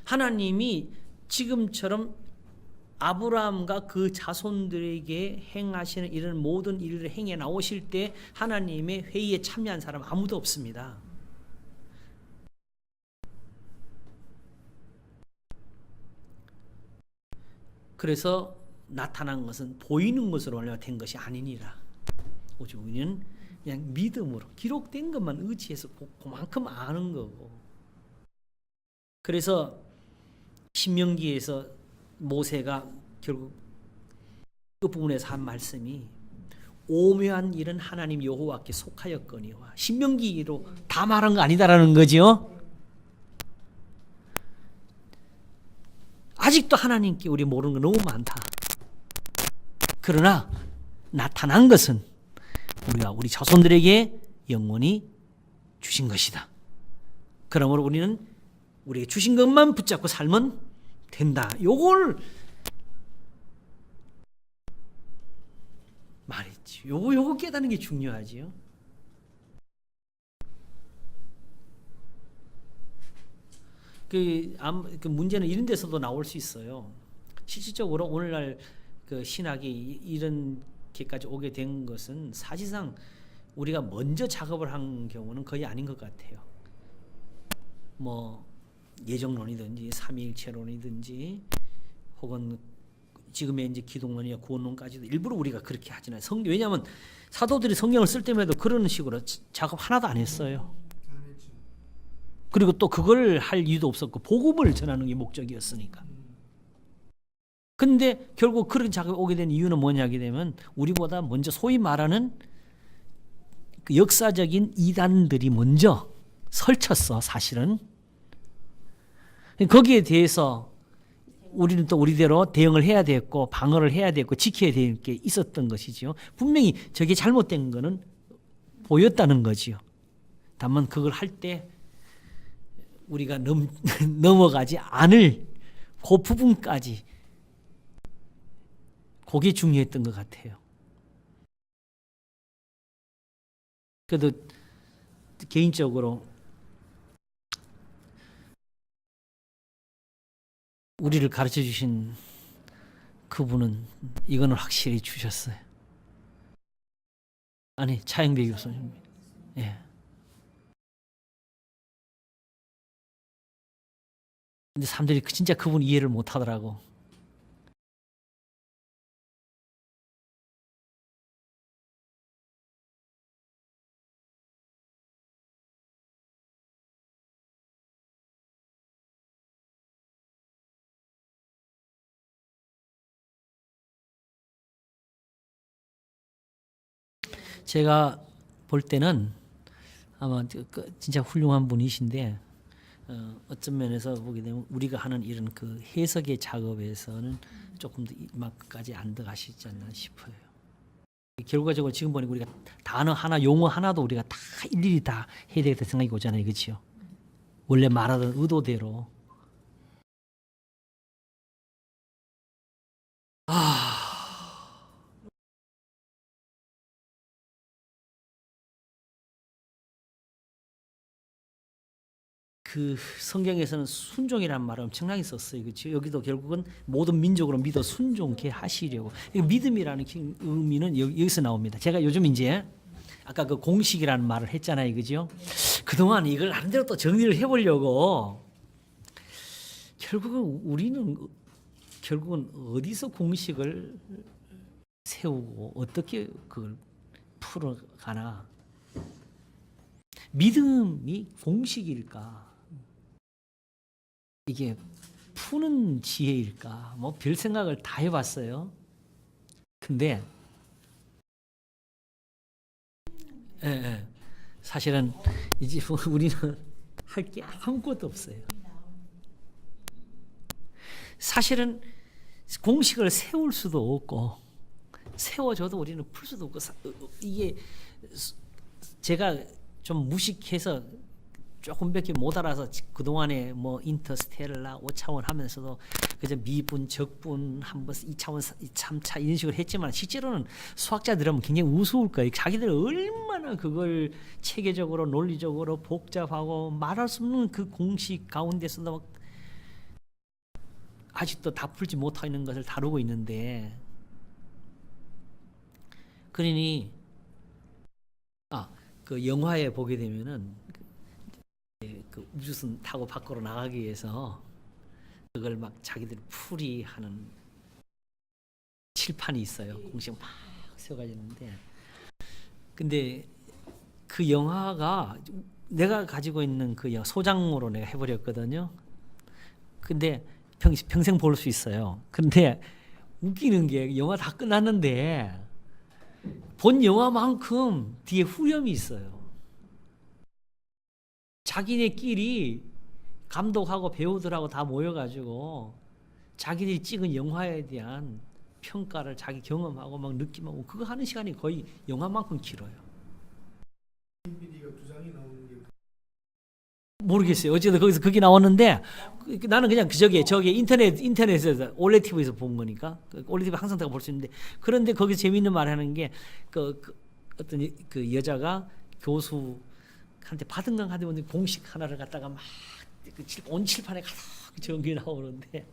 하나님이 지금처럼 아브라함과 그 자손들에게 행하시는 이런 모든 일을 행해 나오실 때 하나님의 회의에 참여한 사람 아무도 없습니다. 그래서 나타난 것은 보이는 것으로 얼마 된 것이 아니니라. 오직 우리는 그냥 믿음으로 기록된 것만 의지해서 그만큼 아는 거고. 그래서 신명기에서 모세가 결국 그 부분에서 한 말씀이 오묘한 일은 하나님 여호와께 속하였거니와, 신명기로 다 말한 거 아니다라는 거죠. 아직도 하나님께 우리 모르는 거 너무 많다. 그러나 나타난 것은 우리가 우리 자손들에게 영원히 주신 것이다. 그러므로 우리는 우리에게 주신 것만 붙잡고 살면 된다. 요걸 말했지. 요거 깨닫는 게 중요하지요. 그 문제는 이런 데서도 나올 수 있어요. 실질적으로 오늘날 그 신학이 이런 게까지 오게 된 것은 사실상 우리가 먼저 작업을 한 경우는 거의 아닌 것 같아요. 뭐 예정론이든지 삼위일체론이든지 혹은 지금의 이제 기독론이나 구원론까지도 일부러 우리가 그렇게 하잖아요. 왜냐하면 사도들이 성경을 쓸 때마다 그런 식으로 작업 하나도 안 했어요. 그리고 또 그걸 할 이유도 없었고 복음을 전하는 게 목적이었으니까. 근데 결국 그런 작업이 오게 된 이유는 뭐냐게 되면 우리보다 먼저 소위 말하는 그 역사적인 이단들이 먼저 설쳤어, 사실은. 거기에 대해서 우리는 또 우리대로 대응을 해야 됐고 방어를 해야 됐고 지켜야 될 게 있었던 것이지요. 분명히 저게 잘못된 거는 보였다는 거지요. 다만 그걸 할 때 우리가 넘어가지 않을 그 부분까지 그게 중요했던 것 같아요. 그래도 개인적으로 우리를 가르쳐 주신 그분은 이거는 확실히 주셨어요. 아니, 차영배 교수님. 예. 근데 사람들이 진짜 그분 이해를 못 하더라고. 제가 볼 때는 아마 진짜 훌륭한 분이신데 어떤 면에서 보게 되면 우리가 하는 이런 그 해석의 작업에서는 조금 더 이만까지 안 들어가시지 않나 싶어요. 결과적으로 지금 보니까 우리가 단어 하나, 용어 하나도 우리가 다 일일이 다 해야 되겠다 생각이 오잖아요, 그렇죠? 원래 말하던 의도대로. 그 성경에서는 순종이라는 말을 엄청나게 썼어요. 그렇죠? 여기도 결국은 모든 민족으로 믿어 순종케 하시려고. 믿음이라는 의미는 여기서 나옵니다. 제가 요즘 이제 아까 그 공식이라는 말을 했잖아요. 그죠? 그동안 이걸 나름대로 또 정리를 해보려고 결국은 우리는 어디서 공식을 세우고 어떻게 그걸 풀어가나. 믿음이 공식일까? 이게 푸는 지혜일까? 뭐 별 생각을 다 해봤어요. 근데 사실은 이제 우리는 할 게 아무것도 없어요. 사실은 공식을 세울 수도 없고 세워줘도 우리는 풀 수도 없고 이게 제가 좀 무식해서 조금밖에 못 알아서 그동안에 뭐 인터스텔라 5차원 하면서도 그저 미분, 적분, 한번 2차원, 3차 이런 식으로 했지만 실제로는 수학자들은 굉장히 우스울 거예요. 자기들 얼마나 그걸 체계적으로 논리적으로 복잡하고 말할 수 없는 그 공식 가운데서도 아직도 다 풀지 못하고 있는 것을 다루고 있는데 그러니 그 영화에 보게 되면은 그 우주선 타고 밖으로 나가기 위해서 그걸 막 자기들이 풀이하는 칠판이 있어요. 공식 막 세워가지는데 근데 그 영화가 내가 가지고 있는 그 소장으로 내가 해버렸거든요. 근데 평생 볼 수 있어요. 근데 웃기는 게 영화 다 끝났는데 본 영화만큼 뒤에 후렴이 있어요. 자기네끼리 감독하고 배우들하고 다 모여가지고 자기들이 찍은 영화에 대한 평가를 자기 경험하고 막 느낌하고 그거 하는 시간이 거의 영화만큼 길어요. DVD가 2장이 나오는 게 모르겠어요. 어쨌든 거기서 그게 나왔는데 나는 그냥 저게 인터넷에서 올레티브에서 본 거니까 올레티브 항상 다 볼 수 있는데 그런데 거기서 재미있는 말 하는 게 어떤 그 여자가 교수한테 받은 건 하는데 공식 하나를 갖다가 막 온 칠판에 가득 적이 나오는데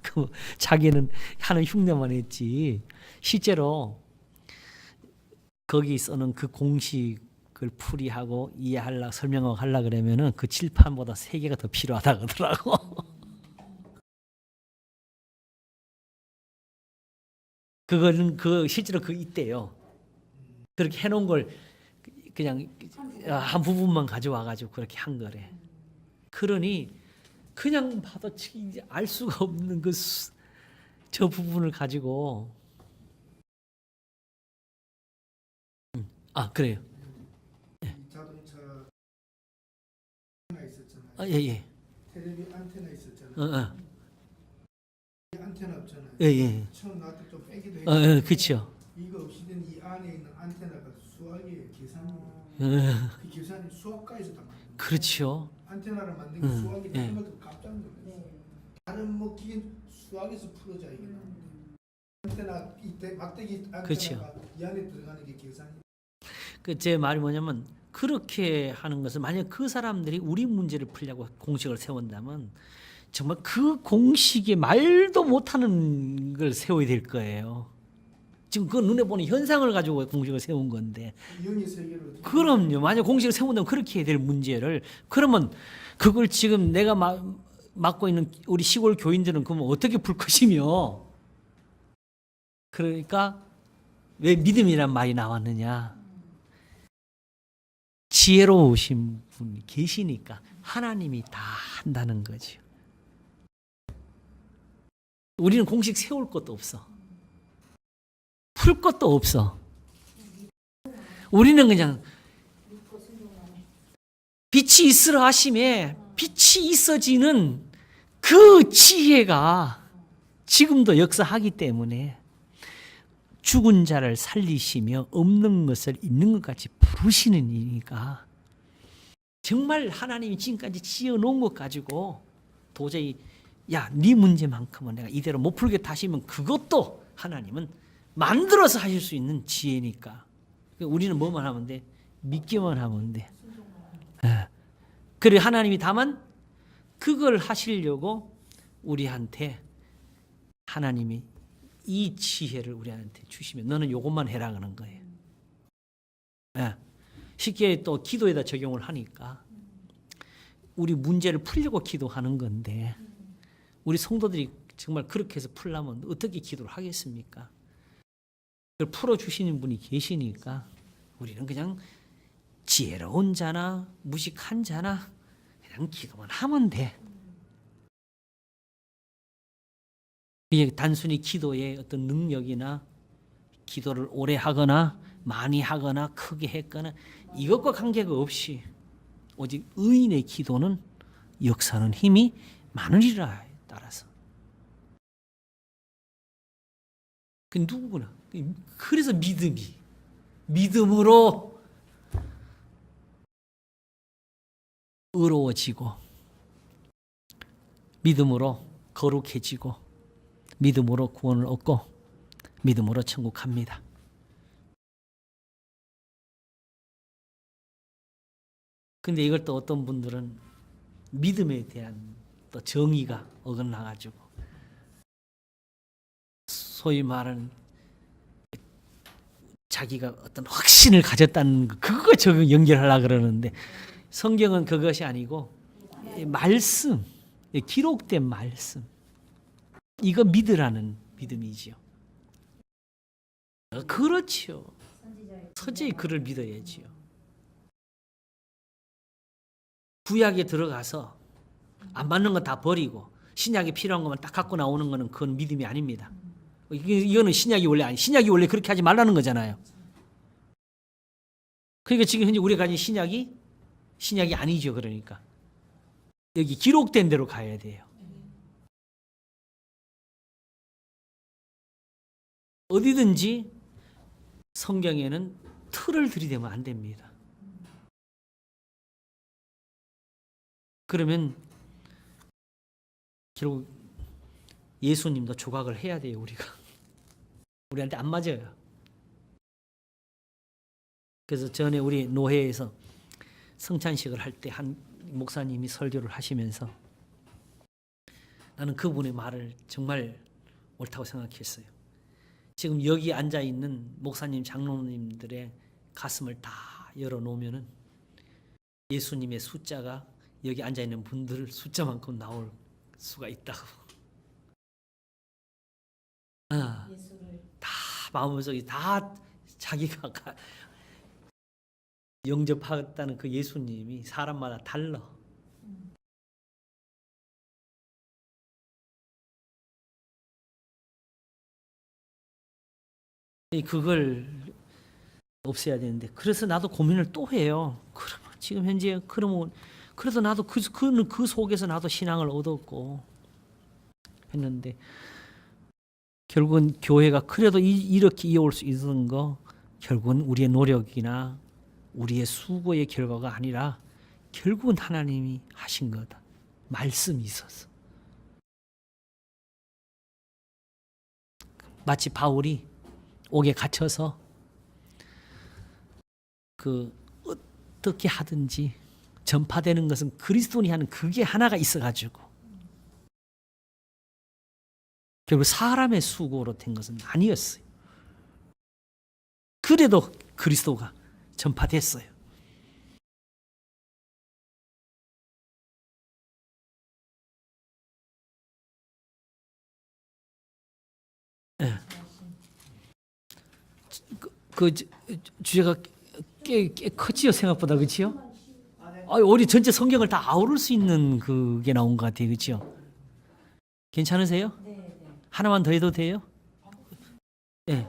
그 자기는 하는 흉내만 했지 실제로 거기 써는 그 공식을 풀이하고 이해하려 설명하고 하려 그러면은 그 칠판보다 3개가 더 필요하다 그러더라고. 그거는 실제로 있대요. 그렇게 해놓은 걸 그냥 한 부분만 가져와 가지고 그렇게 한 거래. 그러니 그냥 봐도 이제 알 수가 없는 저 부분을 가지고 그래요. 자동차 안테나 있었잖아요. 예. 텔레비 안테나 있었잖아요. 안테나 없잖아요. 예. 처음 나왔을 때 좀 빼기도 했고. 그렇죠. 이거 없이는 이 안에 있는 안테나가 수학이에요. 계산이에요. 그 계산이 수학과에서 다 만든 거예요. 그렇죠. 안테나를 만든 게 수학이 되는 것도 깜짝 놀랐어요. 다른 뭐 기계 수학에서 풀어져 이게 나오는데 안테나 막대기 안테나가 그렇죠. 이 안에 들어가는 게 계산이. 제 말이 뭐냐면 그렇게 하는 것은 만약 그 사람들이 우리 문제를 풀려고 공식을 세운다면 정말 그 공식에 말도 못하는 걸 세워야 될 거예요. 지금 그 눈에 보는 현상을 가지고 공식을 세운 건데. 영의 세계로. 그럼요. 만약 공식을 세운다면 그렇게 해야 될 문제를 그러면 그걸 지금 내가 맡고 있는 우리 시골 교인들은 그러면 어떻게 풀 것이며. 그러니까 왜 믿음이란 말이 나왔느냐. 지혜로우신 분이 계시니까 하나님이 다 한다는 거죠. 우리는 공식 세울 것도 없어. 풀 것도 없어. 우리는 그냥 빛이 있으라 하심에 빛이 있어지는 그 지혜가 지금도 역사하기 때문에 죽은 자를 살리시며 없는 것을 있는 것 같이 부르시는 이니까 정말 하나님이 지금까지 지어놓은 것 가지고 도저히 네 문제만큼은 내가 이대로 못 풀겠다 하시면 그것도 하나님은 만들어서 하실 수 있는 지혜니까 우리는 뭐만 하면 돼? 믿기만 하면 돼. 그래 하나님이 다만 그걸 하시려고 우리한테 하나님이 이 지혜를 우리한테 주시면 너는 이것만 해라 그러는 거예요. 쉽게 또 기도에다 적용을 하니까 우리 문제를 풀려고 기도하는 건데 우리 성도들이 정말 그렇게 해서 풀려면 어떻게 기도를 하겠습니까? 그걸 풀어주시는 분이 계시니까 우리는 그냥 지혜로운 자나 무식한 자나 그냥 기도만 하면 돼. 이게 단순히 기도의 어떤 능력이나 기도를 오래 하거나 많이 하거나 크게 했거나 이것과 관계가 없이 오직 의인의 기도는 역사는 힘이 많으리라 따라서 그 누구나 그래서 믿음으로 의로워지고 믿음으로 거룩해지고 믿음으로 구원을 얻고 믿음으로 천국 갑니다. 근데 이걸 또 어떤 분들은 믿음에 대한 또 정의가 어긋나가지고 소위 말하는 자기가 어떤 확신을 가졌다는 그거 적용 연결하려고 그러는데 성경은 그것이 아니고 말씀, 기록된 말씀 이거 믿으라는 믿음이지요. 그렇죠. 서재의 글을 믿어야지요. 구약에 들어가서 안 맞는 건 다 버리고 신약에 필요한 것만 딱 갖고 나오는 거는 그건 믿음이 아닙니다. 이거는 신약이 원래 그렇게 하지 말라는 거잖아요. 그러니까 지금 현재 우리가 가진 신약이 아니죠. 그러니까 여기 기록된 대로 가야 돼요. 어디든지 성경에는 틀을 들이대면 안 됩니다. 그러면 결국 예수님도 조각을 해야 돼요. 우리가 우리한테 안 맞아요. 그래서 전에 우리 노회에서 성찬식을 할 때 한 목사님이 설교를 하시면서 나는 그분의 말을 정말 옳다고 생각했어요. 지금 여기 앉아 있는 목사님, 장로님들의 가슴을 다 열어놓으면은 예수님의 숫자가 여기 앉아 있는 분들 숫자만큼 나올 수가 있다고. 예수를 다 마음속에 다 자기가 영접하겠다는 그 예수님이 사람마다 달라. 그걸 없애야 되는데 그래서 나도 고민을 또 해요. 그러면 지금 현재 그러면 그래서 나도 그 속에서 나도 신앙을 얻었고 했는데 결국은 교회가 그래도 이렇게 이어올 수 있는 거 결국은 우리의 노력이나 우리의 수고의 결과가 아니라 결국은 하나님이 하신 거다. 말씀이 있어서. 마치 바울이 옥에 갇혀서 어떻게 하든지 전파되는 것은 그리스도니 하는 그게 하나가 있어가지고 결국 사람의 수고로 된 것은 아니었어요. 그래도 그리스도가 전파됐어요. 네. 그 주제가 꽤 크지요, 생각보다. 그렇지요? 우리 전체 성경을 다 아우를 수 있는 그게 나온 것 같아요. 그렇지요? 괜찮으세요? 네, 네. 하나만 더 해도 돼요? 네.